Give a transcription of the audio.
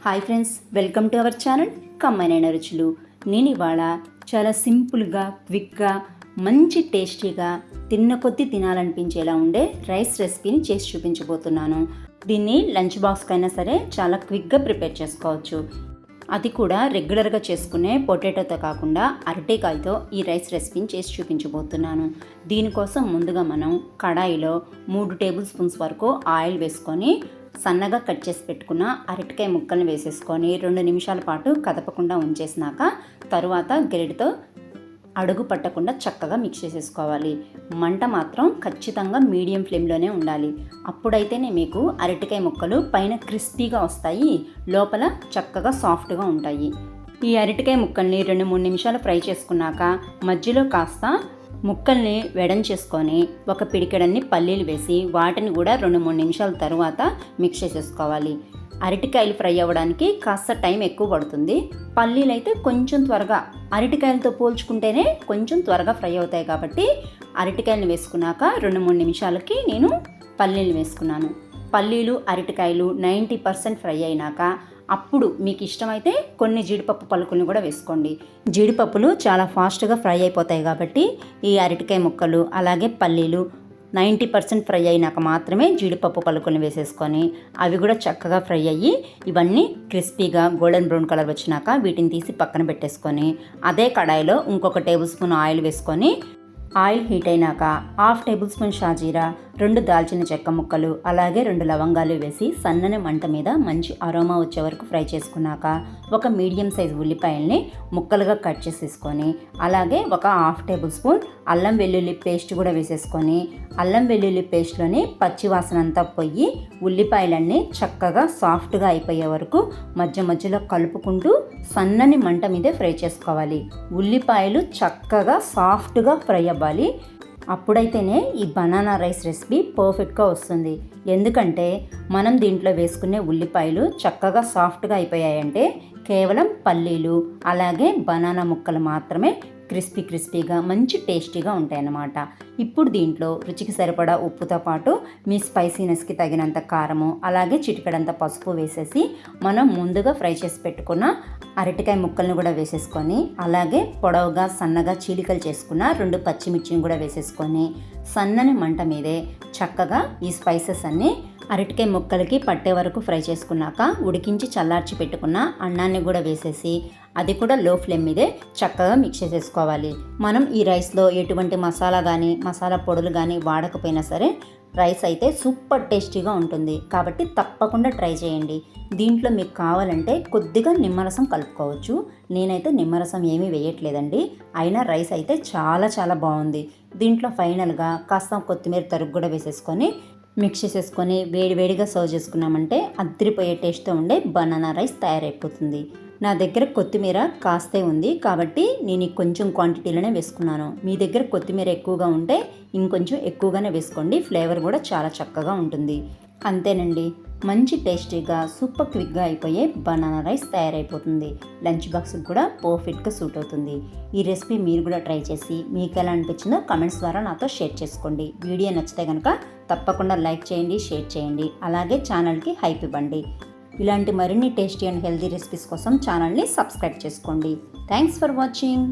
Hi friends, welcome to our channel కమ్మనైన రుచులు. నేను ఇవాళ చాలా సింపుల్గా, క్విక్గా, మంచి టేస్టీగా, తిన్న కొద్దీ తినాలనిపించేలా ఉండే రైస్ రెసిపీని చేసి చూపించబోతున్నాను. దీన్ని లంచ్ బాక్స్కైనా సరే చాలా క్విక్గా ప్రిపేర్ చేసుకోవచ్చు. అది కూడా రెగ్యులర్గా చేసుకునే పొటాటోతో కాకుండా అరటికాయతో ఈ రైస్ రెసిపీని చేసి చూపించబోతున్నాను. దీనికోసం ముందుగా మనం కడాయిలో 3 టేబుల్ స్పూన్స్ వరకు ఆయిల్ వేసుకొని సన్నగా కట్ చేసి పెట్టుకున్న అరటికాయ ముక్కల్ని వేసేసుకొని 2 నిమిషాల పాటు కదపకుండా ఉంచేసినాక తరువాత గరిటెతో అడుగు పట్టకుండా చక్కగా మిక్స్ చేసేసుకోవాలి. మంట మాత్రం ఖచ్చితంగా మీడియం ఫ్లేమ్లోనే ఉండాలి. అప్పుడైతేనే మీకు అరటికాయ ముక్కలు పైన క్రిస్పీగా వస్తాయి, లోపల చక్కగా సాఫ్ట్గా ఉంటాయి. ఈ అరటికాయ ముక్కల్ని 2-3 నిమిషాలు ఫ్రై చేసుకున్నాక మధ్యలో కాస్త ముక్కల్ని వెడం చేసుకొని ఒక పిడికెడన్ని పల్లీలు వేసి వాటిని కూడా 2-3 నిమిషాల తర్వాత మిక్స్ చేసేసుకోవాలి. అరటికాయలు ఫ్రై అవ్వడానికి కాస్త టైం ఎక్కువ పడుతుంది. పల్లీలు అయితే కొంచెం త్వరగా, అరటికాయలతో పోల్చుకుంటేనే కొంచెం త్వరగా ఫ్రై అవుతాయి కాబట్టి అరటికాయలు వేసుకున్నాక 2-3 నిమిషాలకి నేను పల్లీలు వేసుకున్నాను. పల్లీలు అరటికాయలు 90% ఫ్రై అయినాక అప్పుడు మీకు ఇష్టమైతే కొన్ని జీడిపప్పు పలుకులను కూడా వేసుకోండి. జీడిపప్పులు చాలా ఫాస్ట్గా ఫ్రై అయిపోతాయి కాబట్టి ఈ అరటికాయ ముక్కలు అలాగే పల్లీలు 90% ఫ్రై అయినాక మాత్రమే జీడిపప్పు పలుకులను వేసేసుకొని అవి కూడా చక్కగా ఫ్రై అయ్యి ఇవన్నీ క్రిస్పీగా గోల్డెన్ బ్రౌన్ కలర్ వచ్చినాక వీటిని తీసి పక్కన పెట్టేసుకొని అదే కడాయిలో ఇంకొక టేబుల్ స్పూన్ ఆయిల్ వేసుకొని ఆయిల్ హీట్ అయినాక 1/2 టేబుల్ స్పూన్ షాజీరా, 2 దాల్చిన చెక్క ముక్కలు అలాగే 2 లవంగాలు వేసి సన్నని మంట మీద మంచి అరోమా వచ్చే వరకు ఫ్రై చేసుకున్నాక ఒక మీడియం సైజ్ ఉల్లిపాయల్ని ముక్కలుగా కట్ చేసేసుకొని అలాగే ఒక 1/2 టేబుల్ స్పూన్ అల్లం వెల్లుల్లి పేస్ట్ కూడా వేసేసుకొని అల్లం వెల్లుల్లి పేస్ట్లోని పచ్చివాసన అంతా పోయి ఉల్లిపాయలన్నీ చక్కగా సాఫ్ట్గా అయిపోయే వరకు మధ్య మధ్యలో కలుపుకుంటూ సన్నని మంట మీదే ఫ్రై చేసుకోవాలి. ఉల్లిపాయలు చక్కగా సాఫ్ట్గా ఫ్రై అవ్వాలి. అప్పుడైతేనే ఈ బనానా రైస్ రెసిపీ పర్ఫెక్ట్గా వస్తుంది. ఎందుకంటే మనం దీంట్లో వేసుకునే ఉల్లిపాయలు చక్కగా సాఫ్ట్గా అయిపోయాయంటే కేవలం పల్లీలు అలాగే బనానా ముక్కలు మాత్రమే క్రిస్పీగా మంచి టేస్టీగా ఉంటాయన్నమాట. ఇప్పుడు దీంట్లో రుచికి సరిపడా ఉప్పుతో పాటు మీ స్పైసీనెస్కి తగినంత కారము అలాగే చిటికెడంత పసుపు వేసేసి మనం ముందుగా ఫ్రై చేసి పెట్టుకున్న అరటికాయ ముక్కల్ని కూడా వేసేసుకొని అలాగే పొడవుగా సన్నగా చీలికలు చేసుకున్న 2 పచ్చిమిర్చిని కూడా వేసేసుకొని సన్నని మంట మీదే చక్కగా ఈ స్పైసెస్ అన్నీ అరటికాయ ముక్కలకి పట్టే వరకు ఫ్రై చేసుకున్నాక ఉడికించి చల్లార్చి పెట్టుకున్న అన్నాన్ని కూడా వేసేసి అది కూడా లో ఫ్లేమ్ మీదే చక్కగా మిక్స్ చేసేసుకోవాలి. మనం ఈ రైస్లో ఎటువంటి మసాలా కానీ మసాలా పొడులు కానీ వాడకపోయినా సరే రైస్ అయితే సూపర్ టేస్టీగా ఉంటుంది. కాబట్టి తప్పకుండా ట్రై చేయండి. దీంట్లో మీకు కావాలంటే కొద్దిగా నిమ్మరసం కలుపుకోవచ్చు. నేనైతే నిమ్మరసం ఏమీ వేయట్లేదండి. అయినా రైస్ అయితే చాలా బాగుంది. దీంట్లో ఫైనల్గా కాస్త కొత్తిమీర తరుగు కూడా వేసేసుకొని మిక్స్ చేసేసుకొని వేడిగా సర్వ్ చేసుకున్నామంటే అద్దరిపోయే టేస్ట్తో ఉండే బనానా రైస్ తయారైపోతుంది. నా దగ్గర కొత్తిమీర కాస్తే ఉంది కాబట్టి నేను కొంచెం క్వాంటిటీలోనే వేసుకున్నాను. మీ దగ్గర కొత్తిమీర ఎక్కువగా ఉంటే ఇంకొంచెం ఎక్కువగానే వేసుకోండి. ఫ్లేవర్ కూడా చాలా చక్కగా ఉంటుంది. అంతేనండి, మంచి టేస్టీగా సూపర్ క్విక్గా అయిపోయే బనానా రైస్ తయారైపోతుంది. లంచ్ బాక్స్కి కూడా పర్ఫెక్ట్గా సూట్ అవుతుంది. ఈ రెసిపీ మీరు కూడా ట్రై చేసి మీకు ఎలా అనిపించిందో కామెంట్స్ ద్వారా నాతో షేర్ చేసుకోండి. వీడియో నచ్చితే కనుక తప్పకుండా లైక్ చేయండి, షేర్ చేయండి, అలాగే ఛానల్కి హైప్ ఇవ్వండి. ఇలాంటి మరిన్ని టేస్టీ అండ్ హెల్తీ రెసిపీస్ కోసం ఛానల్ని సబ్స్క్రైబ్ చేసుకోండి. Thanks for watching.